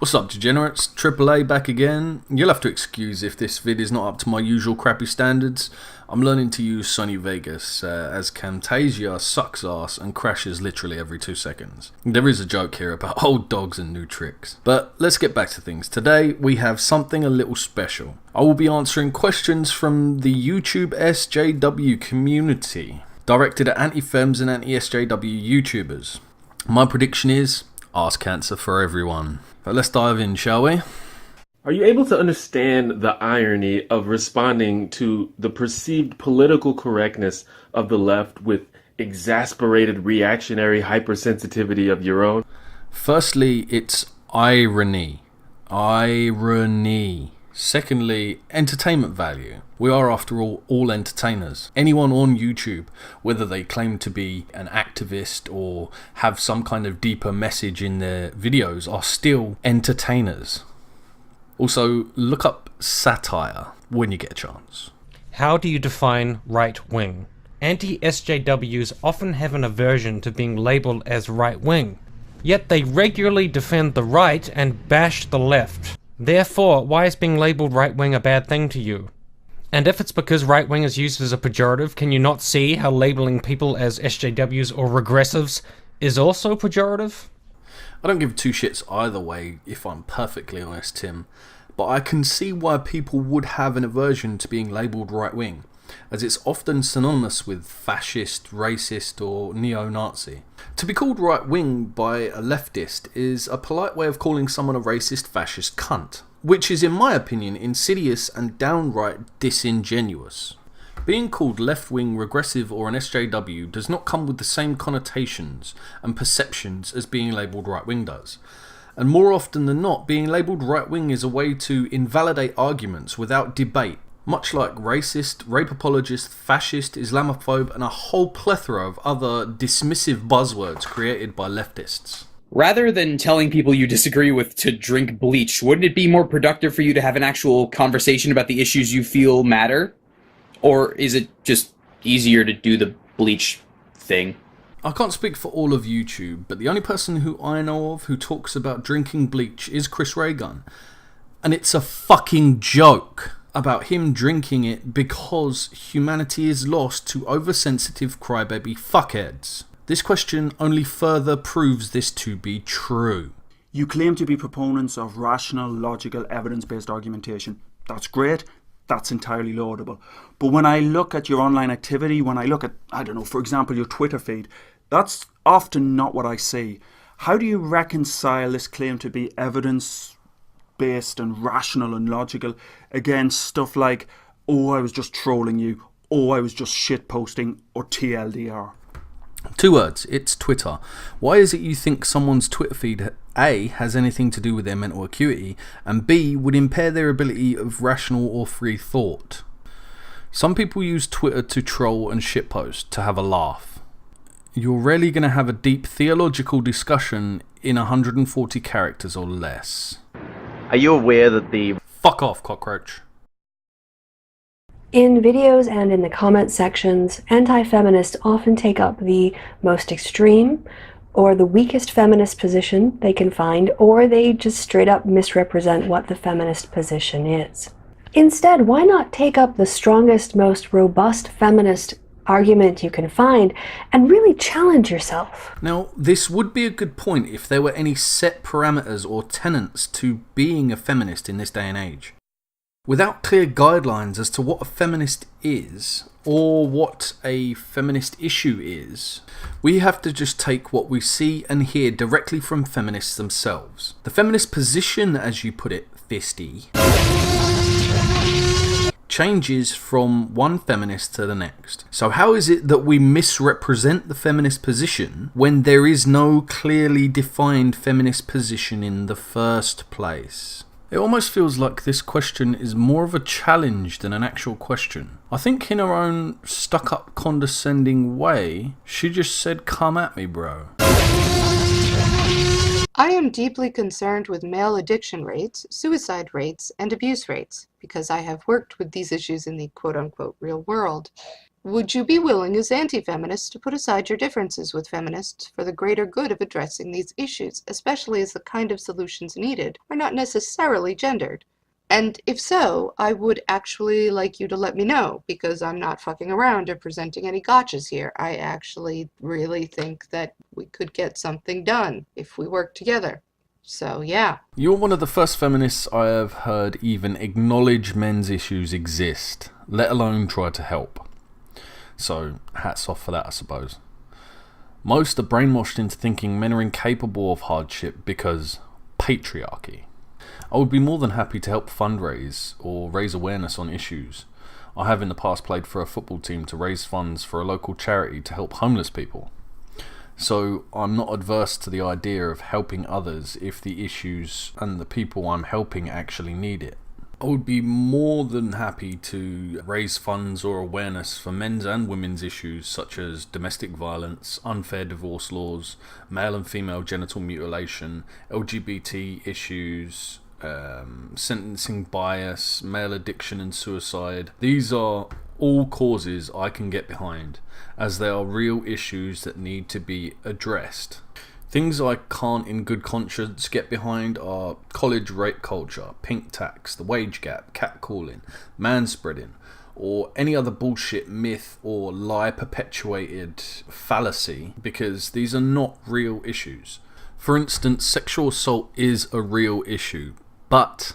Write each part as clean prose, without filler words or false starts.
What's up, degenerates? AAA back again. You'll have to excuse if this vid is not up to my usual crappy standards. I'm learning to use Sony Vegas, as Camtasia sucks ass and crashes literally every 2 seconds. There is a joke here about old dogs and new tricks. But let's get back to things. Today we have something a little special. I will be answering questions from the YouTube SJW community, directed at anti-fems and anti-SJW YouTubers. My prediction is arse cancer for everyone. But let's dive in, shall we? Are you able to understand the irony of responding to the perceived political correctness of the left with exasperated reactionary hypersensitivity of your own? Firstly, it's irony. Secondly, entertainment value. We are, after all entertainers. Anyone on YouTube, whether they claim to be an activist or have some kind of deeper message in their videos, are still entertainers. Also, look up satire when you get a chance. How do you define right-wing? Anti-SJWs often have an aversion to being labelled as right-wing, yet they regularly defend the right and bash the left. Therefore, why is being labelled right-wing a bad thing to you? And if it's because right-wing is used as a pejorative, can you not see how labelling people as SJWs or regressives is also pejorative? I don't give two shits either way, if I'm perfectly honest, Tim. But I can see why people would have an aversion to being labelled right-wing, as it's often synonymous with fascist, racist or neo-Nazi. To be called right-wing by a leftist is a polite way of calling someone a racist, fascist cunt, which is, in my opinion, insidious and downright disingenuous. Being called left-wing, regressive or an SJW does not come with the same connotations and perceptions as being labelled right-wing does. And more often than not, being labelled right-wing is a way to invalidate arguments without debate, much like racist, rape apologist, fascist, Islamophobe and a whole plethora of other dismissive buzzwords created by leftists. Rather than telling people you disagree with to drink bleach, wouldn't it be more productive for you to have an actual conversation about the issues you feel matter? Or is it just easier to do the bleach thing? I can't speak for all of YouTube, but the only person who I know of who talks about drinking bleach is Chris Raygun. And it's a fucking joke about him drinking it because humanity is lost to oversensitive crybaby fuckheads. This question only further proves this to be true. You claim to be proponents of rational, logical, evidence-based argumentation. That's great. That's entirely laudable. But when I look at your online activity, when I look at, for example, your Twitter feed, that's often not what I see. How do you reconcile this claim to be evidence-based and rational and logical against stuff like, oh, I was just trolling you, oh, I was just shitposting, or TLDR? 2 words, it's Twitter. Why is it you think someone's Twitter feed A, has anything to do with their mental acuity, and B, would impair their ability of rational or free thought? Some people use Twitter to troll and shitpost, to have a laugh. You're rarely going to have a deep theological discussion in 140 characters or less. Are you aware that the... Fuck off, cockroach. In videos and in the comment sections, anti-feminists often take up the most extreme or the weakest feminist position they can find, or they just straight up misrepresent what the feminist position is. Instead, why not take up the strongest, most robust feminist argument you can find and really challenge yourself? Now, this would be a good point if there were any set parameters or tenets to being a feminist in this day and age. Without clear guidelines as to what a feminist is, or what a feminist issue is, we have to just take what we see and hear directly from feminists themselves. The feminist position, as you put it, Fisty, changes from one feminist to the next. So how is it that we misrepresent the feminist position when there is no clearly defined feminist position in the first place? It almost feels like this question is more of a challenge than an actual question. I think in her own stuck-up condescending way, she just said, "Come at me, bro." I am deeply concerned with male addiction rates, suicide rates, and abuse rates, because I have worked with these issues in the quote-unquote real world. Would you be willing as anti-feminists to put aside your differences with feminists for the greater good of addressing these issues, especially as the kind of solutions needed are not necessarily gendered? And if so, I would actually like you to let me know, because I'm not fucking around or presenting any gotchas here. I actually really think that we could get something done if we work together. So, yeah. You're one of the first feminists I have heard even acknowledge men's issues exist, let alone try to help. So, hats off for that, I suppose. Most are brainwashed into thinking men are incapable of hardship because patriarchy. I would be more than happy to help fundraise or raise awareness on issues. I have in the past played for a football team to raise funds for a local charity to help homeless people. So I'm not adverse to the idea of helping others if the issues and the people I'm helping actually need it. I would be more than happy to raise funds or awareness for men's and women's issues such as domestic violence, unfair divorce laws, male and female genital mutilation, LGBT issues, sentencing bias, male addiction and suicide. These are all causes I can get behind, as they are real issues that need to be addressed. Things I can't in good conscience get behind are college rape culture, pink tax, the wage gap, catcalling, manspreading, or any other bullshit myth or lie perpetuated fallacy, because these are not real issues. For instance, sexual assault is a real issue, but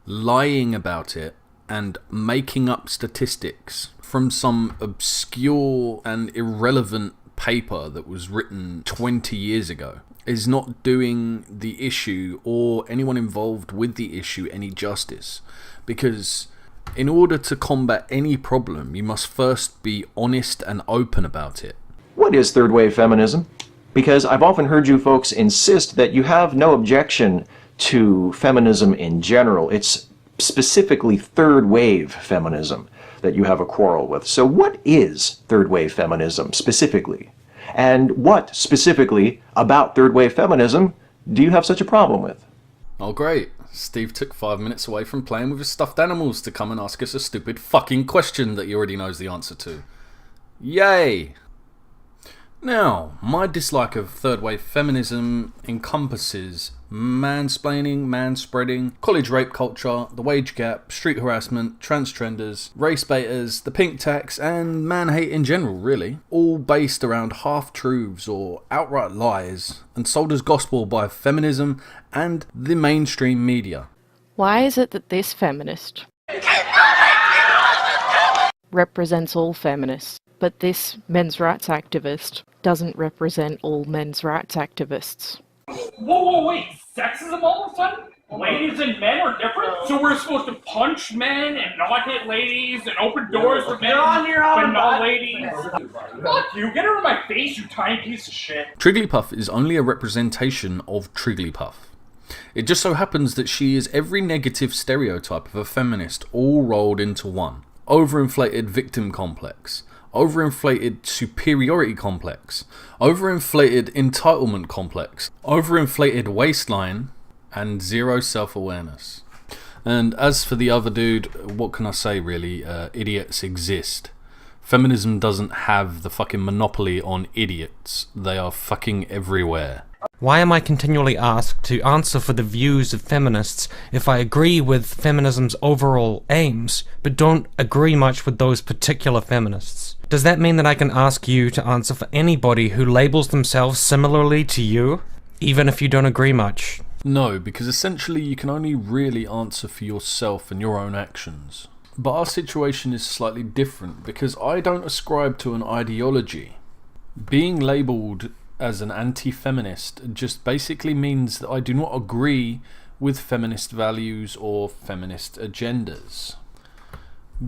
lying about it and making up statistics from some obscure and irrelevant paper that was written 20 years ago is not doing the issue or anyone involved with the issue any justice, because in order to combat any problem you must first be honest and open about it. What is third wave feminism? Because I've often heard you folks insist that you have no objection to feminism in general. It's specifically third wave feminism that you have a quarrel with. So what is third wave feminism specifically? And what specifically about third wave feminism do you have such a problem with? Oh great, Steve took 5 minutes away from playing with his stuffed animals to come and ask us a stupid fucking question that he already knows the answer to. Yay! Now, my dislike of third wave feminism encompasses mansplaining, manspreading, college rape culture, the wage gap, street harassment, transgenders, race baiters, the pink tax, and man hate in general, really. All based around half-truths or outright lies, and sold as gospel by feminism and the mainstream media. Why is it that this feminist represents all feminists, but this men's rights activist doesn't represent all men's rights activists? Whoa, wait, sexism all of a sudden? Ladies and men are different? So we're supposed to punch men and not hit ladies and open doors for men but not ladies? Fuck you, get out of my face, you tiny piece of shit. Trigglypuff is only a representation of Trigglypuff. It just so happens that she is every negative stereotype of a feminist all rolled into one. Overinflated victim complex, overinflated superiority complex, overinflated entitlement complex, overinflated waistline, and zero self-awareness. And as for the other dude, what can I say really? Idiots exist. Feminism doesn't have the fucking monopoly on idiots. They are fucking everywhere. Why am I continually asked to answer for the views of feminists if I agree with feminism's overall aims, but don't agree much with those particular feminists? Does that mean that I can ask you to answer for anybody who labels themselves similarly to you, even if you don't agree much? No, because essentially you can only really answer for yourself and your own actions. But our situation is slightly different because I don't ascribe to an ideology. Being labelled as an anti-feminist just basically means that I do not agree with feminist values or feminist agendas.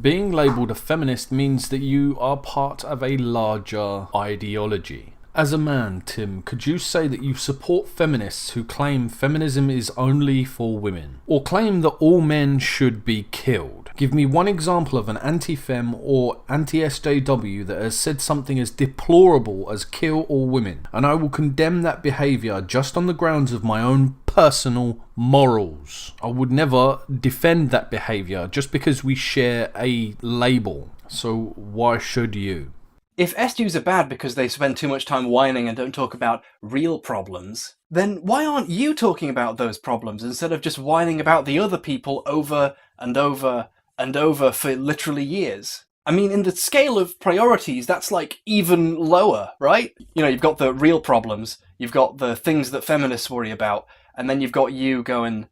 Being labelled a feminist means that you are part of a larger ideology. As a man, Tim, could you say that you support feminists who claim feminism is only for women? Or claim that all men should be killed? Give me one example of an anti-fem or anti-SJW that has said something as deplorable as kill all women, and I will condemn that behaviour just on the grounds of my own personal morals. I would never defend that behaviour just because we share a label. So why should you? If SJWs are bad because they spend too much time whining and don't talk about real problems, then why aren't you talking about those problems instead of just whining about the other people over and over and over for literally years? I mean, in the scale of priorities, that's like even lower, right? You know, you've got the real problems, you've got the things that feminists worry about, and then you've got you going,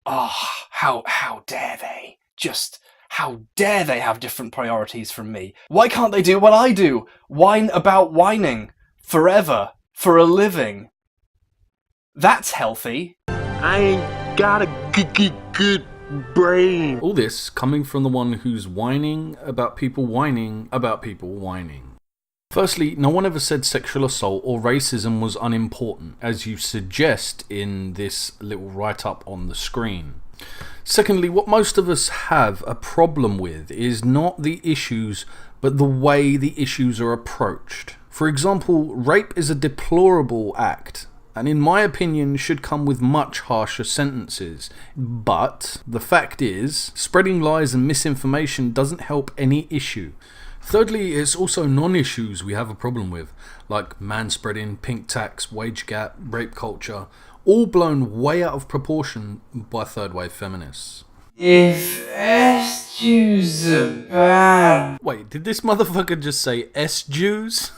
how dare they? Just, how dare they have different priorities from me? Why can't they do what I do? Whine about whining forever for a living. That's healthy. I ain't got a good brain. All this coming from the one who's whining about people whining about people whining. Firstly, no one ever said sexual assault or racism was unimportant, as you suggest in this little write-up on the screen. Secondly, what most of us have a problem with is not the issues, but the way the issues are approached. For example, rape is a deplorable act, and in my opinion should come with much harsher sentences. But the fact is, spreading lies and misinformation doesn't help any issue. Thirdly, it's also non-issues we have a problem with, like manspreading, pink tax, wage gap, rape culture, all blown way out of proportion by third-wave feminists. If SJWs are bad... Wait, did this motherfucker just say S-Jews?